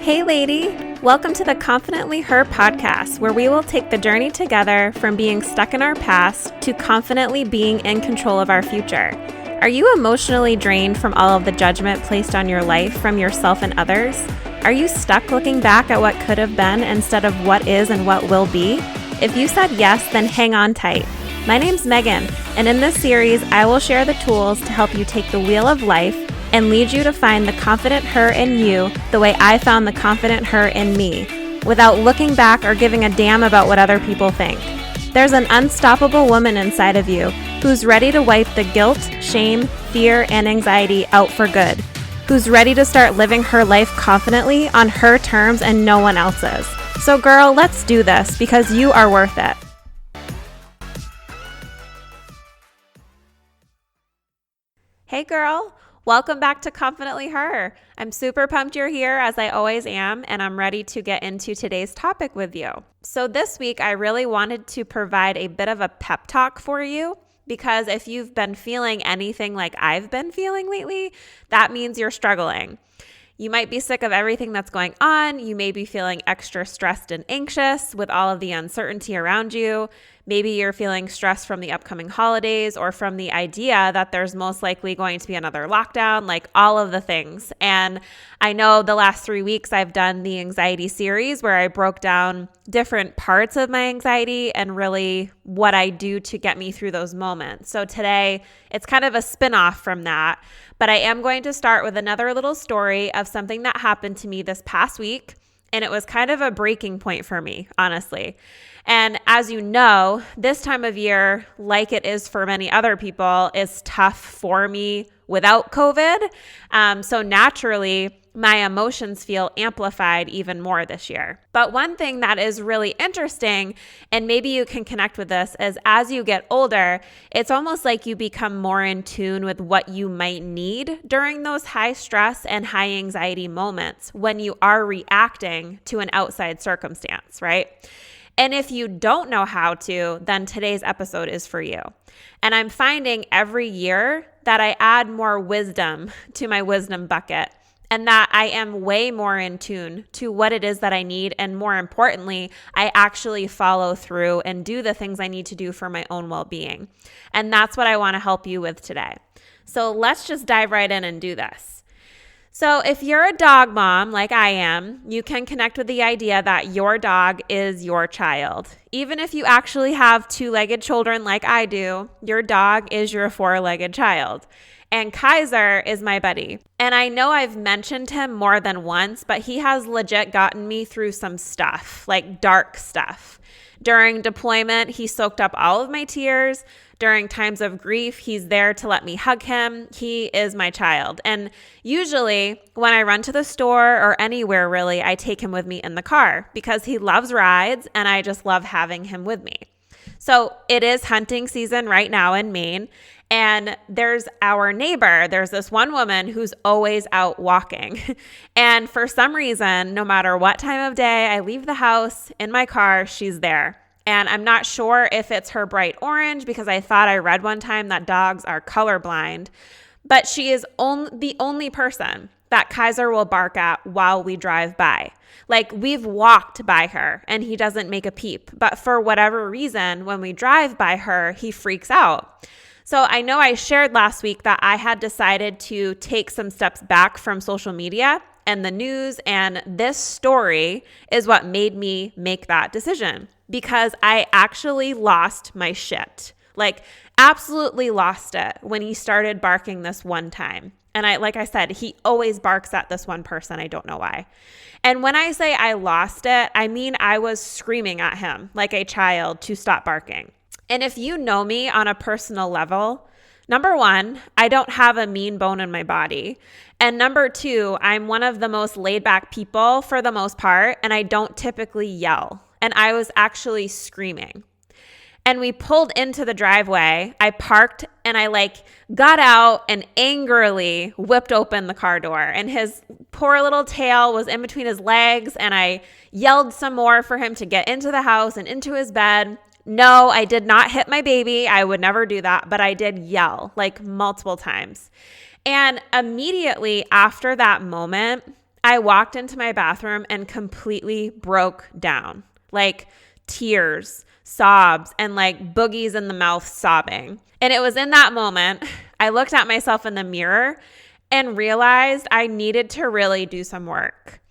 Hey lady, welcome to the Confidently Her podcast, where we will take the journey together from being stuck in our past to confidently being in control of our future. Are you emotionally drained from all of the judgment placed on your life from yourself and others? Are you stuck looking back at what could have been instead of what is and what will be? If you said yes, then hang on tight. My name's Megan, and in this series, I will share the tools to help you take the wheel of life and lead you to find the confident her in you the way I found the confident her in me, without looking back or giving a damn about what other people think. There's an unstoppable woman inside of you who's ready to wipe the guilt, shame, fear, and anxiety out for good, who's ready to start living her life confidently on her terms and no one else's. So girl, let's do this because you are worth it. Hey girl. Welcome back to Confidently Her. I'm super pumped you're here, as I always am, and I'm ready to get into today's topic with you. So this week, I really wanted to provide a bit of a pep talk for you, because if you've been feeling anything like I've been feeling lately, that means you're struggling. You might be sick of everything that's going on. You may be feeling extra stressed and anxious with all of the uncertainty around you. Maybe you're feeling stressed from the upcoming holidays or from the idea that there's most likely going to be another lockdown, like all of the things. And I know the last 3 weeks I've done the anxiety series where I broke down different parts of my anxiety and really what I do to get me through those moments. So today it's kind of a spin-off from that, but I am going to start with another little story of something that happened to me this past week. And it was kind of a breaking point for me, honestly. And as you know, this time of year, like it is for many other people, is tough for me without COVID. So naturally, my emotions feel amplified even more this year. But one thing that is really interesting, and maybe you can connect with this, is as you get older, it's almost like you become more in tune with what you might need during those high stress and high anxiety moments when you are reacting to an outside circumstance, right? And if you don't know how to, then today's episode is for you. And I'm finding every year that I add more wisdom to my wisdom bucket, and that I am way more in tune to what it is that I need. And more importantly, I actually follow through and do the things I need to do for my own well-being. And that's what I want to help you with today. So let's just dive right in and do this. So if you're a dog mom like I am, you can connect with the idea that your dog is your child. Even if you actually have two-legged children like I do, your dog is your four-legged child. And Kaiser is my buddy. And I know I've mentioned him more than once, but he has legit gotten me through some stuff, like dark stuff. During deployment, he soaked up all of my tears. During times of grief, he's there to let me hug him. He is my child. And usually when I run to the store or anywhere really, I take him with me in the car because he loves rides and I just love having him with me. So it is hunting season right now in Maine. And there's our neighbor. There's this one woman who's always out walking. And for some reason, no matter what time of day I leave the house in my car, she's there. And I'm not sure if it's her bright orange, because I thought I read one time that dogs are colorblind, but she is the only person that Kaiser will bark at while we drive by. Like, we've walked by her and he doesn't make a peep, but for whatever reason, when we drive by her, he freaks out. So I know I shared last week that I had decided to take some steps back from social media and the news, and this story is what made me make that decision, because I actually lost my shit. Like, absolutely lost it when he started barking this one time. And like I said, he always barks at this one person. I don't know why. And when I say I lost it, I mean I was screaming at him like a child to stop barking. And if you know me on a personal level, number one, I don't have a mean bone in my body. And number two, I'm one of the most laid back people for the most part, and I don't typically yell. And I was actually screaming. And we pulled into the driveway. I parked and I got out and angrily whipped open the car door. And his poor little tail was in between his legs. And I yelled some more for him to get into the house and into his bed. No, I did not hit my baby. I would never do that, but I did yell multiple times. And immediately after that moment, I walked into my bathroom and completely broke down, like tears, sobs, and like boogies in the mouth sobbing. And it was in that moment, I looked at myself in the mirror and realized I needed to really do some work.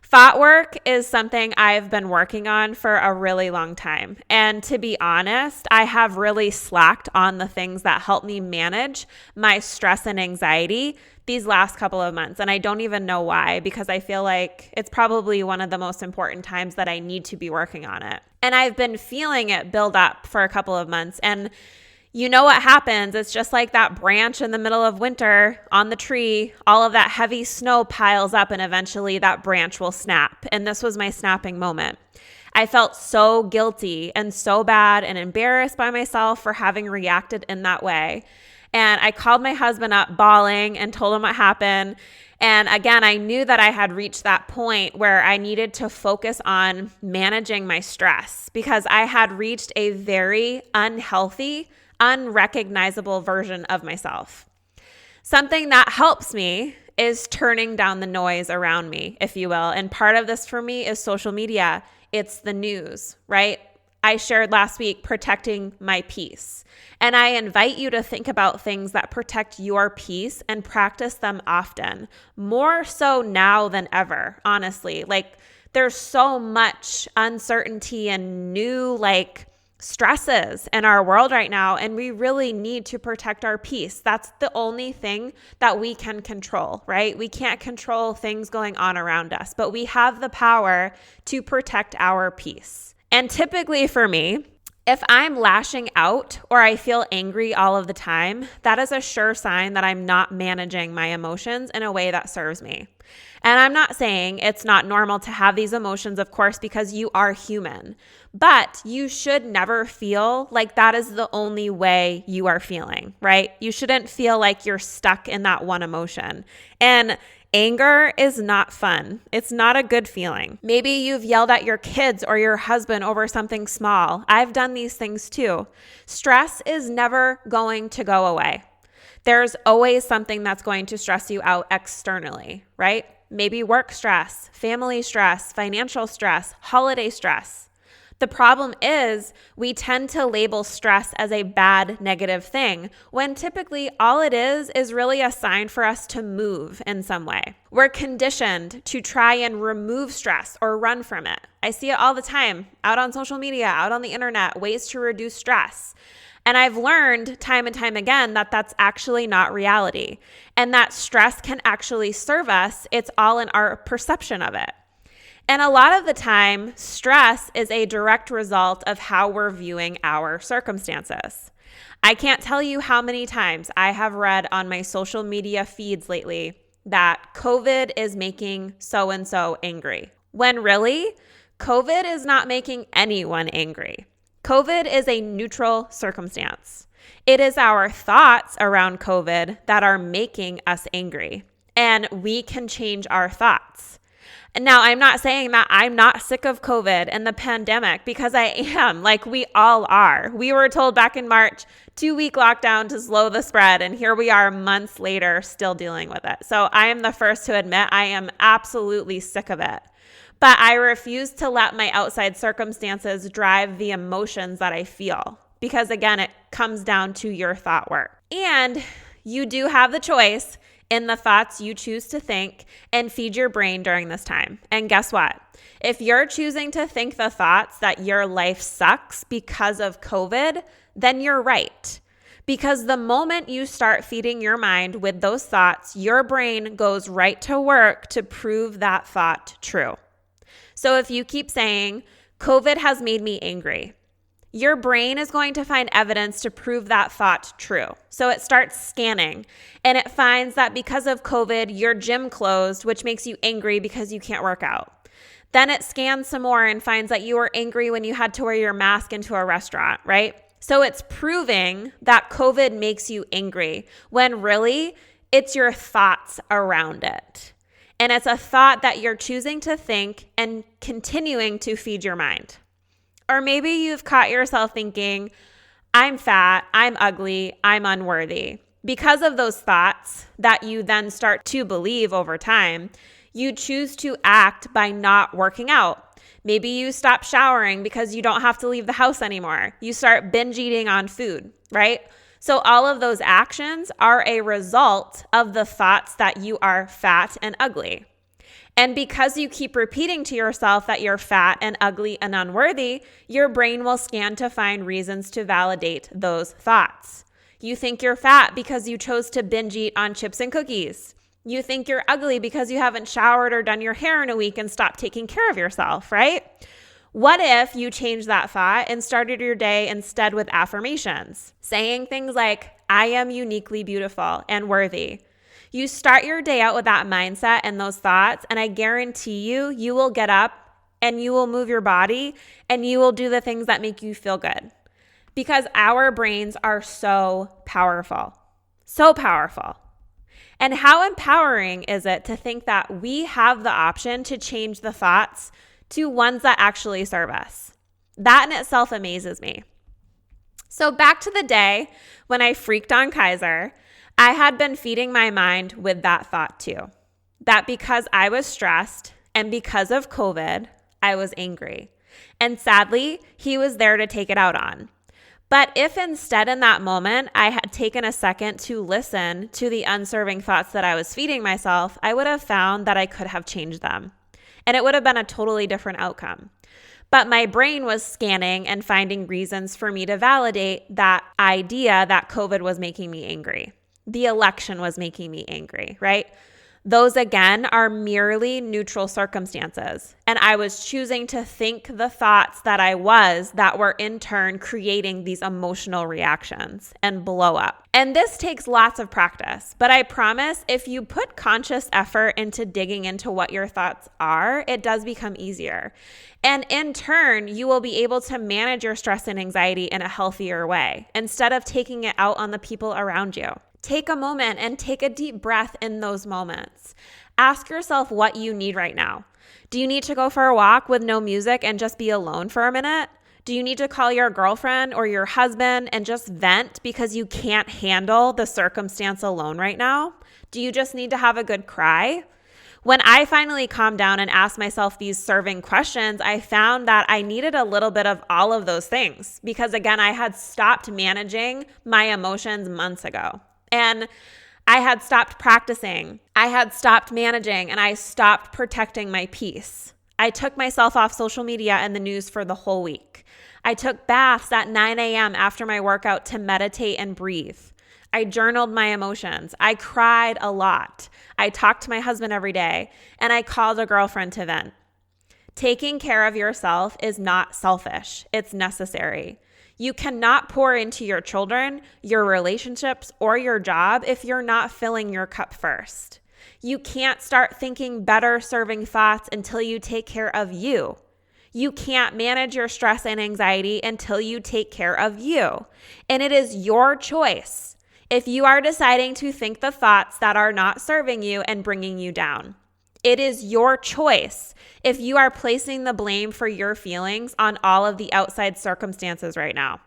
Thought work is something I've been working on for a really long time. And to be honest, I have really slacked on the things that help me manage my stress and anxiety these last couple of months. And I don't even know why, because I feel like it's probably one of the most important times that I need to be working on it. And I've been feeling it build up for a couple of months. And you know what happens? It's just like that branch in the middle of winter on the tree. All of that heavy snow piles up and eventually that branch will snap. And this was my snapping moment. I felt so guilty and so bad and embarrassed by myself for having reacted in that way. And I called my husband up bawling and told him what happened. And again, I knew that I had reached that point where I needed to focus on managing my stress because I had reached a very unhealthy, unrecognizable version of myself. Something that helps me is turning down the noise around me, if you will. And part of this for me is social media. It's the news, right? I shared last week protecting my peace. And I invite you to think about things that protect your peace and practice them often, more so now than ever, honestly. Like there's so much uncertainty and new stresses in our world right now, and we really need to protect our peace. That's the only thing that we can control, right? We can't control things going on around us, but we have the power to protect our peace. And typically for me, if I'm lashing out or I feel angry all of the time, that is a sure sign that I'm not managing my emotions in a way that serves me. And I'm not saying it's not normal to have these emotions, of course, because you are human. But you should never feel like that is the only way you are feeling, right? You shouldn't feel like you're stuck in that one emotion. And anger is not fun. It's not a good feeling. Maybe you've yelled at your kids or your husband over something small. I've done these things too. Stress is never going to go away. There's always something that's going to stress you out externally, right? Maybe work stress, family stress, financial stress, holiday stress. The problem is we tend to label stress as a bad, negative thing, when typically all it is really a sign for us to move in some way. We're conditioned to try and remove stress or run from it. I see it all the time, out on social media, out on the internet, ways to reduce stress. And I've learned time and time again that that's actually not reality, and that stress can actually serve us. It's all in our perception of it. And a lot of the time, stress is a direct result of how we're viewing our circumstances. I can't tell you how many times I have read on my social media feeds lately that COVID is making so-and-so angry, when really, COVID is not making anyone angry. COVID is a neutral circumstance. It is our thoughts around COVID that are making us angry, and we can change our thoughts. And now, I'm not saying that I'm not sick of COVID and the pandemic, because I am, like we all are. We were told back in March, 2-week lockdown to slow the spread, and here we are months later still dealing with it. So I am the first to admit I am absolutely sick of it. But I refuse to let my outside circumstances drive the emotions that I feel, because again, it comes down to your thought work. And you do have the choice in the thoughts you choose to think and feed your brain during this time. And guess what? If you're choosing to think the thoughts that your life sucks because of COVID, then you're right. Because the moment you start feeding your mind with those thoughts, your brain goes right to work to prove that thought true. So if you keep saying, COVID has made me angry, your brain is going to find evidence to prove that thought true. So it starts scanning, and it finds that because of COVID, your gym closed, which makes you angry because you can't work out. Then it scans some more and finds that you were angry when you had to wear your mask into a restaurant, right? So it's proving that COVID makes you angry, when really it's your thoughts around it. And it's a thought that you're choosing to think and continuing to feed your mind. Or maybe you've caught yourself thinking, I'm fat, I'm ugly, I'm unworthy. Because of those thoughts that you then start to believe over time, You choose to act by not working out. Maybe you stop showering because you don't have to leave the house anymore. You start binge eating on food, right? So all of those actions are a result of the thoughts that you are fat and ugly. And because you keep repeating to yourself that you're fat and ugly and unworthy, your brain will scan to find reasons to validate those thoughts. You think you're fat because you chose to binge eat on chips and cookies. You think you're ugly because you haven't showered or done your hair in a week and stopped taking care of yourself, right? What if you changed that thought and started your day instead with affirmations, saying things like, I am uniquely beautiful and worthy. You start your day out with that mindset and those thoughts, and I guarantee you, you will get up and you will move your body and you will do the things that make you feel good. Because our brains are so powerful, so powerful. And how empowering is it to think that we have the option to change the thoughts to ones that actually serve us? That in itself amazes me. So back to the day when I freaked on Kaiser, I had been feeding my mind with that thought too. That because I was stressed and because of COVID, I was angry. And sadly, he was there to take it out on. But if instead in that moment, I had taken a second to listen to the unserving thoughts that I was feeding myself, I would have found that I could have changed them. And it would have been a totally different outcome. But my brain was scanning and finding reasons for me to validate that idea that COVID was making me angry. The election was making me angry, right? Those, again, are merely neutral circumstances. And I was choosing to think the thoughts that I was that were in turn creating these emotional reactions and blow up. And this takes lots of practice. But I promise if you put conscious effort into digging into what your thoughts are, it does become easier. And in turn, you will be able to manage your stress and anxiety in a healthier way instead of taking it out on the people around you. Take a moment and take a deep breath in those moments. Ask yourself what you need right now. Do you need to go for a walk with no music and just be alone for a minute? Do you need to call your girlfriend or your husband and just vent because you can't handle the circumstance alone right now? Do you just need to have a good cry? When I finally calmed down and asked myself these serving questions, I found that I needed a little bit of all of those things because, again, I had stopped managing my emotions months ago. And I had stopped practicing, I had stopped managing, and I stopped protecting my peace. I took myself off social media and the news for the whole week. I took baths at 9 a.m. after my workout to meditate and breathe. I journaled my emotions. I cried a lot. I talked to my husband every day, and I called a girlfriend to vent. Taking care of yourself is not selfish. It's necessary. You cannot pour into your children, your relationships, or your job if you're not filling your cup first. You can't start thinking better serving thoughts until you take care of you. You can't manage your stress and anxiety until you take care of you. And it is your choice if you are deciding to think the thoughts that are not serving you and bringing you down. It is your choice if you are placing the blame for your feelings on all of the outside circumstances right now.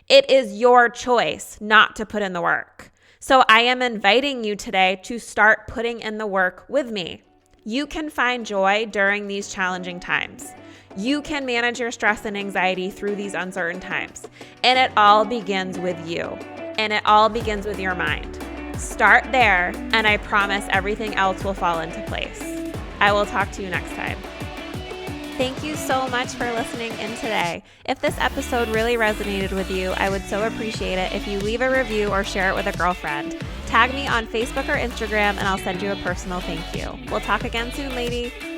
It is your choice not to put in the work. So I am inviting you today to start putting in the work with me. You can find joy during these challenging times. You can manage your stress and anxiety through these uncertain times. And it all begins with you. And it all begins with your mind. Start there, and I promise everything else will fall into place. I will talk to you next time. Thank you so much for listening in today. If this episode really resonated with you, I would so appreciate it if you leave a review or share it with a girlfriend. Tag me on Facebook or Instagram, and I'll send you a personal thank you. We'll talk again soon, lady.